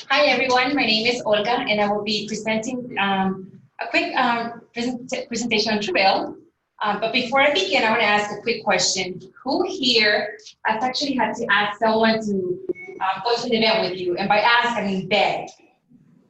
Hi everyone, my name is Olga and I will be presenting a quick presentation on Truvail. But before I begin, I want to ask a quick question. Who here has actually had to ask someone to go to an event with you? And by ask, I mean beg.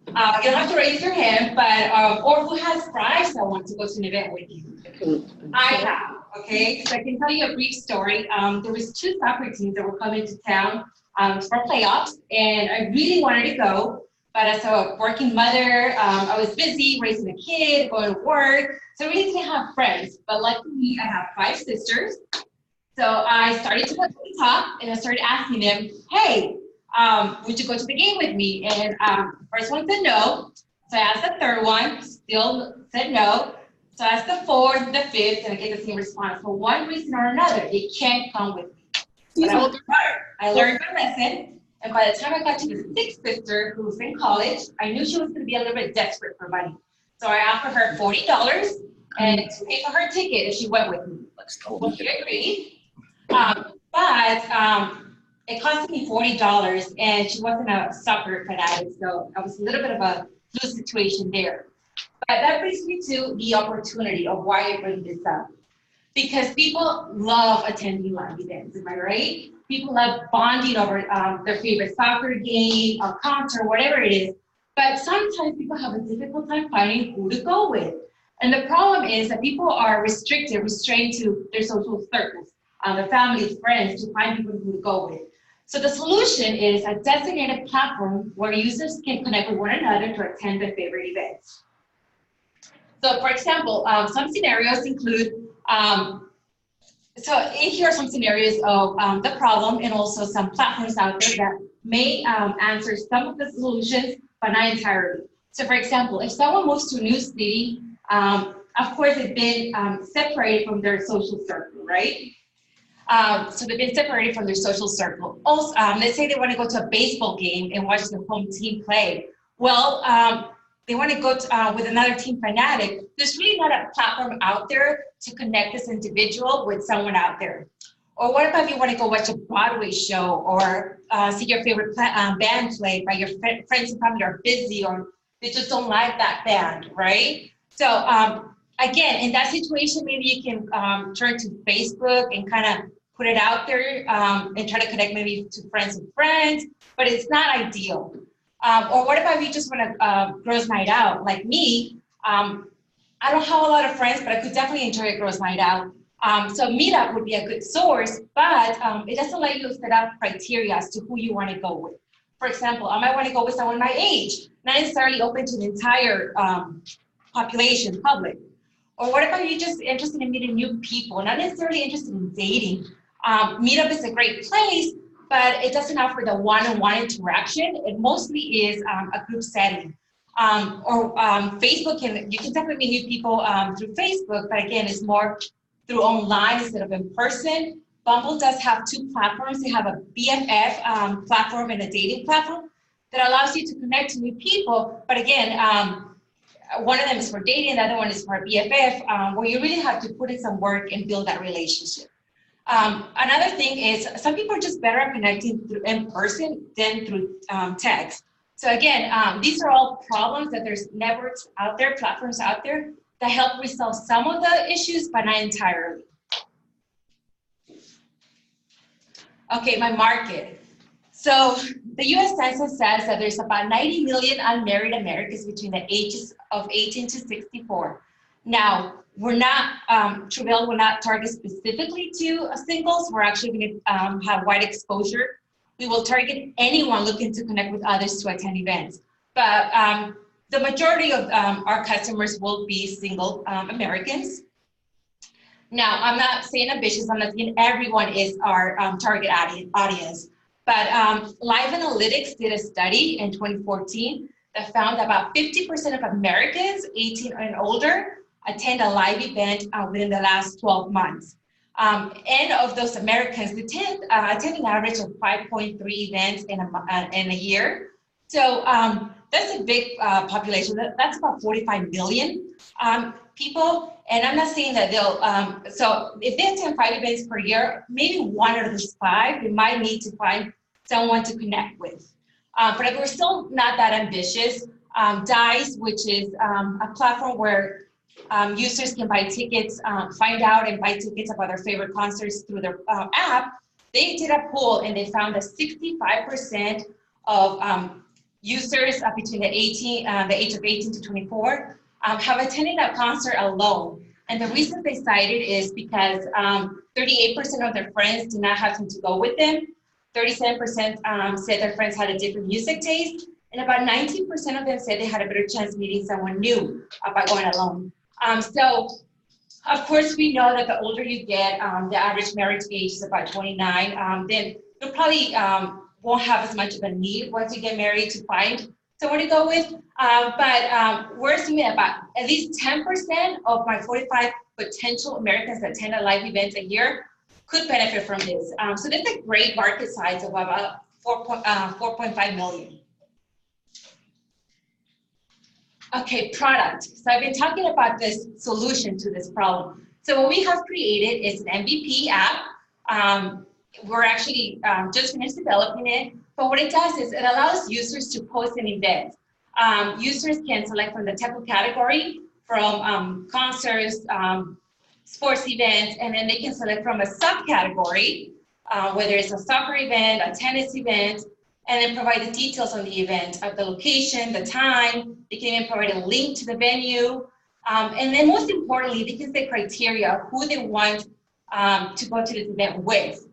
You don't have to raise your hand, but or who has bribed someone to go to an event with you? I have, okay? So I can tell you a brief story. There was two soccer teams that were coming to town for playoffs, and I really wanted to go, but as a working mother, I was busy raising a kid, going to work, so I really didn't have friends. But luckily, I have 5 sisters, so I started to go to the top, and I started asking them, hey, would you go to the game with me? And first one said no, so I asked the third one, still said no. So I asked the 4th, the 5th, and I get the same response. For one reason or another, they can't come with me. But I worked hard. I learned my lesson, and by the time I got to the 6th sister, who was in college, I knew she was going to be a little bit desperate for money. So I offered her $40 and to pay for her ticket if she went with me. Well, she agreed, but it cost me $40, and she wasn't a soccer fanatic, so I was a little bit of a lose situation there. But that brings me to the opportunity of why I bring this up. Because people love attending live events, am I right? People love bonding over their favorite soccer game, or concert, whatever it is. But sometimes people have a difficult time finding who to go with. And the problem is that people are restrained to their social circles, their family, friends, to find people who to go with. So the solution is a designated platform where users can connect with one another to attend their favorite events. So for example, some scenarios include, so here are some scenarios of the problem and also some platforms out there that may answer some of the solutions, but not entirely. So for example, if someone moves to a new city, of course they've been separated from their social circle, right? So they've been separated from their social circle. Also, let's say they want to go to a baseball game and watch the home team play. Well, they want to go to, with another team fanatic. There's really not a platform out there to connect this individual with someone out there. Or what about if you want to go watch a Broadway show or see your favorite band play, but your friends and family are busy or they just don't like that band, right? So again, in that situation, maybe you can turn to Facebook and kind of put it out there and try to connect maybe to friends and friends, but it's not ideal. Or what about if you just want a girls' night out? Like me, I don't have a lot of friends, but I could definitely enjoy a girls' night out. So Meetup would be a good source, but it doesn't let you set out criteria as to who you want to go with. For example, I might want to go with someone my age, not necessarily open to the entire population, public. Or what about you just interested in meeting new people, not necessarily interested in dating? Meetup is a great place, but it doesn't offer the one-on-one interaction. It mostly is a group setting. Or Facebook, you can definitely meet new people through Facebook, but again, it's more through online instead of in person. Bumble does have 2 platforms. They have a BFF platform and a dating platform that allows you to connect to new people. But again, one of them is for dating, the other one is for BFF, where you really have to put in some work and build that relationship. Another thing is some people are just better at connecting through in person than through text. So again, these are all problems that there's networks out there, platforms out there that help resolve some of the issues, but not entirely. Okay, my market. So the US Census says that there's about 90 million unmarried Americans between the ages of 18 to 64. Now, we're not, Truvail will not target specifically to singles. We're actually going to have wide exposure. We will target anyone looking to connect with others to attend events. But the majority of our customers will be single Americans. Now, I'm not saying ambitious. I'm not saying everyone is our target audience. But Live Analytics did a study in 2014 that found that about 50% of Americans 18 and older attend a live event within the last 12 months. And of those Americans, they attend an average of 5.3 events in a year. So that's a big population. That's about 45 million people. And I'm not saying that they'll, so if they attend 5 events per year, maybe 1 of those 5, they might need to find someone to connect with. but we're still not that ambitious. Dice, which is a platform where users can buy tickets, find out and buy tickets about their favorite concerts through their app. They did a poll and they found that 65% of users between the age of 18 to 24 have attended a concert alone. And the reason they cited is because 38% of their friends did not have them to go with them. 37% said their friends had a different music taste. And about 19% of them said they had a better chance meeting someone new by going alone. So, of course, we know that the older you get, the average marriage age is about 29. Then you probably won't have as much of a need once you get married to find someone to go with. But we're assuming about at least 10% of my 45 potential Americans that attend a live event a year could benefit from this. So that's a great market size of about 4.5 million. Okay, product. So I've been talking about this solution to this problem. So what we have created is an MVP app. We're actually just finished developing it. But what it does is it allows users to post an event. Users can select from the type of category, from concerts, sports events, and then they can select from a subcategory, whether it's a soccer event, a tennis event, and then provide the details on the event, of the location, the time. They can even provide a link to the venue. And then most importantly, they can set criteria of who they want to go to this event with.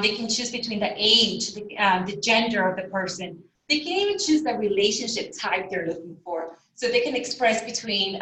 They can choose between the age, the gender of the person. They can even choose the relationship type they're looking for. So they can express between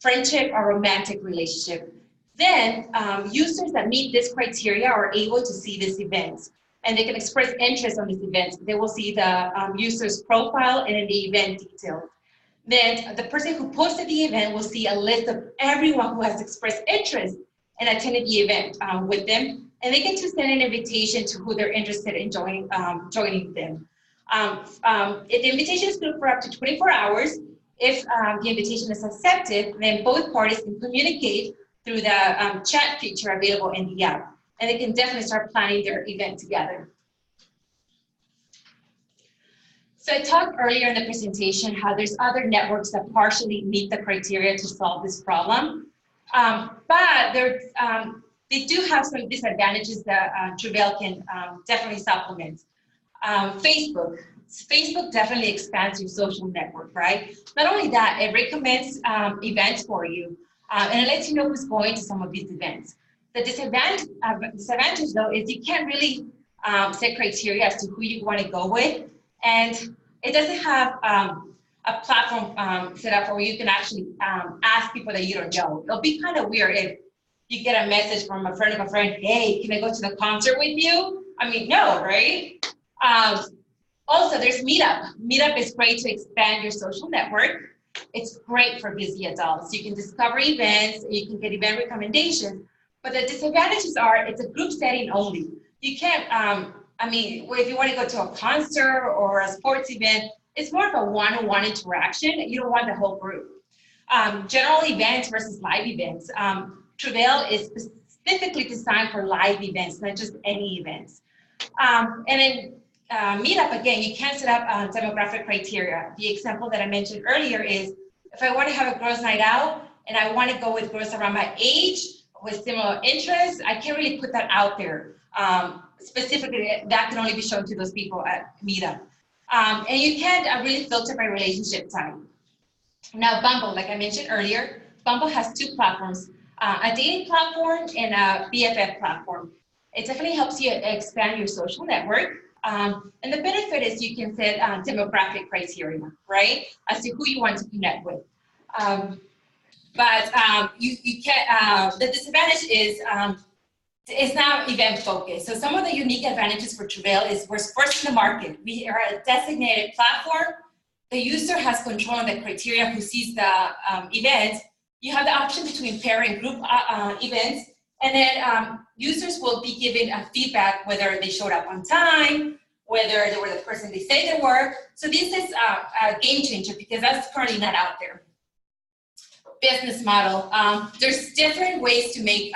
friendship or romantic relationship. Then users that meet this criteria are able to see this event. And they can express interest on this event. They will see the user's profile and then the event details. Then the person who posted the event will see a list of everyone who has expressed interest and attended the event with them. And they get to send an invitation to who they're interested in joining them. If the invitation is good for up to 24 hours, if the invitation is accepted, then both parties can communicate through the chat feature available in the app. And they can definitely start planning their event together. So I talked earlier in the presentation how there's other networks that partially meet the criteria to solve this problem. But they do have some disadvantages that Truvail can definitely supplement. Facebook definitely expands your social network, right? Not only that, it recommends events for you, and it lets you know who's going to some of these events. The disadvantage though is you can't really set criteria as to who you want to go with, and it doesn't have a platform set up where you can actually ask people that you don't know. It'll be kind of weird if you get a message from a friend of a friend, hey, can I go to the concert with you? I mean, no, right? Also, there's Meetup. Meetup is great to expand your social network. It's great for busy adults. You can discover events, you can get event recommendations, but the disadvantages are it's a group setting only. You can't, I mean, if you want to go to a concert or a sports event, it's more of a one-on-one interaction. You don't want the whole group. General events versus live events. Truvail is specifically designed for live events, not just any events. And then Meetup, again, you can't set up demographic criteria. The example that I mentioned earlier is if I want to have a girls' night out and I want to go with girls around my age with similar interests, I can't really put that out there. Specifically, that can only be shown to those people at Meetup. And you can't really filter by relationship type. Now, Bumble, like I mentioned earlier, Bumble has two platforms, a dating platform and a BFF platform. It definitely helps you expand your social network. And the benefit is you can set demographic criteria, right, as to who you want to connect with. But you can't, the disadvantage is it's now event focused. So some of the unique advantages for Truvail is we're first in the market. We are a designated platform. The user has control on the criteria who sees the event. You have the option between pair and group events. And then users will be given a feedback whether they showed up on time, whether they were the person they say they were. So this is a game changer because that's currently not out there. Business model. There's different ways to make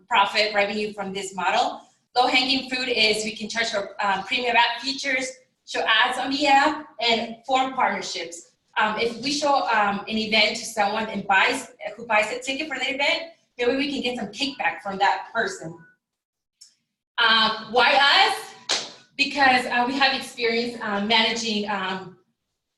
profit revenue from this model. Low-hanging fruit is we can charge for premium app features. show ads on the app, and form partnerships. If we show an event to someone and who buys a ticket for the event, maybe we can get some kickback from that person. Why us? Because we have experience managing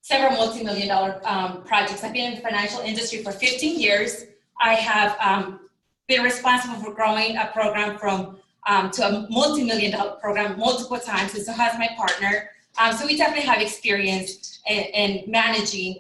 several multi-million-dollar projects. I've been in the financial industry for 15 years. I have been responsible for growing a program from to a multi-million-dollar program multiple times, and so has my partner. So we definitely have experience in managing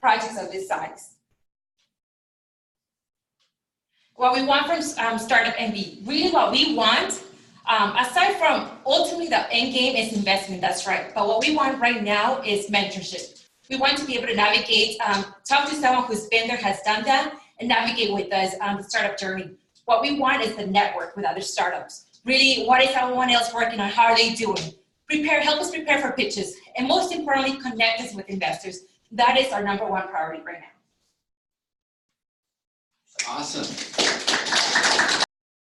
projects of this size. What we want from Startup MB, really what we want, aside from ultimately the end game is investment, that's right. But what we want right now is mentorship. We want to be able to navigate, talk to someone who's been there, has done that, and navigate with us the startup journey. What we want is the network with other startups. Really, what is everyone else working on? How are they doing? Help us prepare for pitches. And most importantly, connect us with investors. That is our #1 priority right now. Awesome.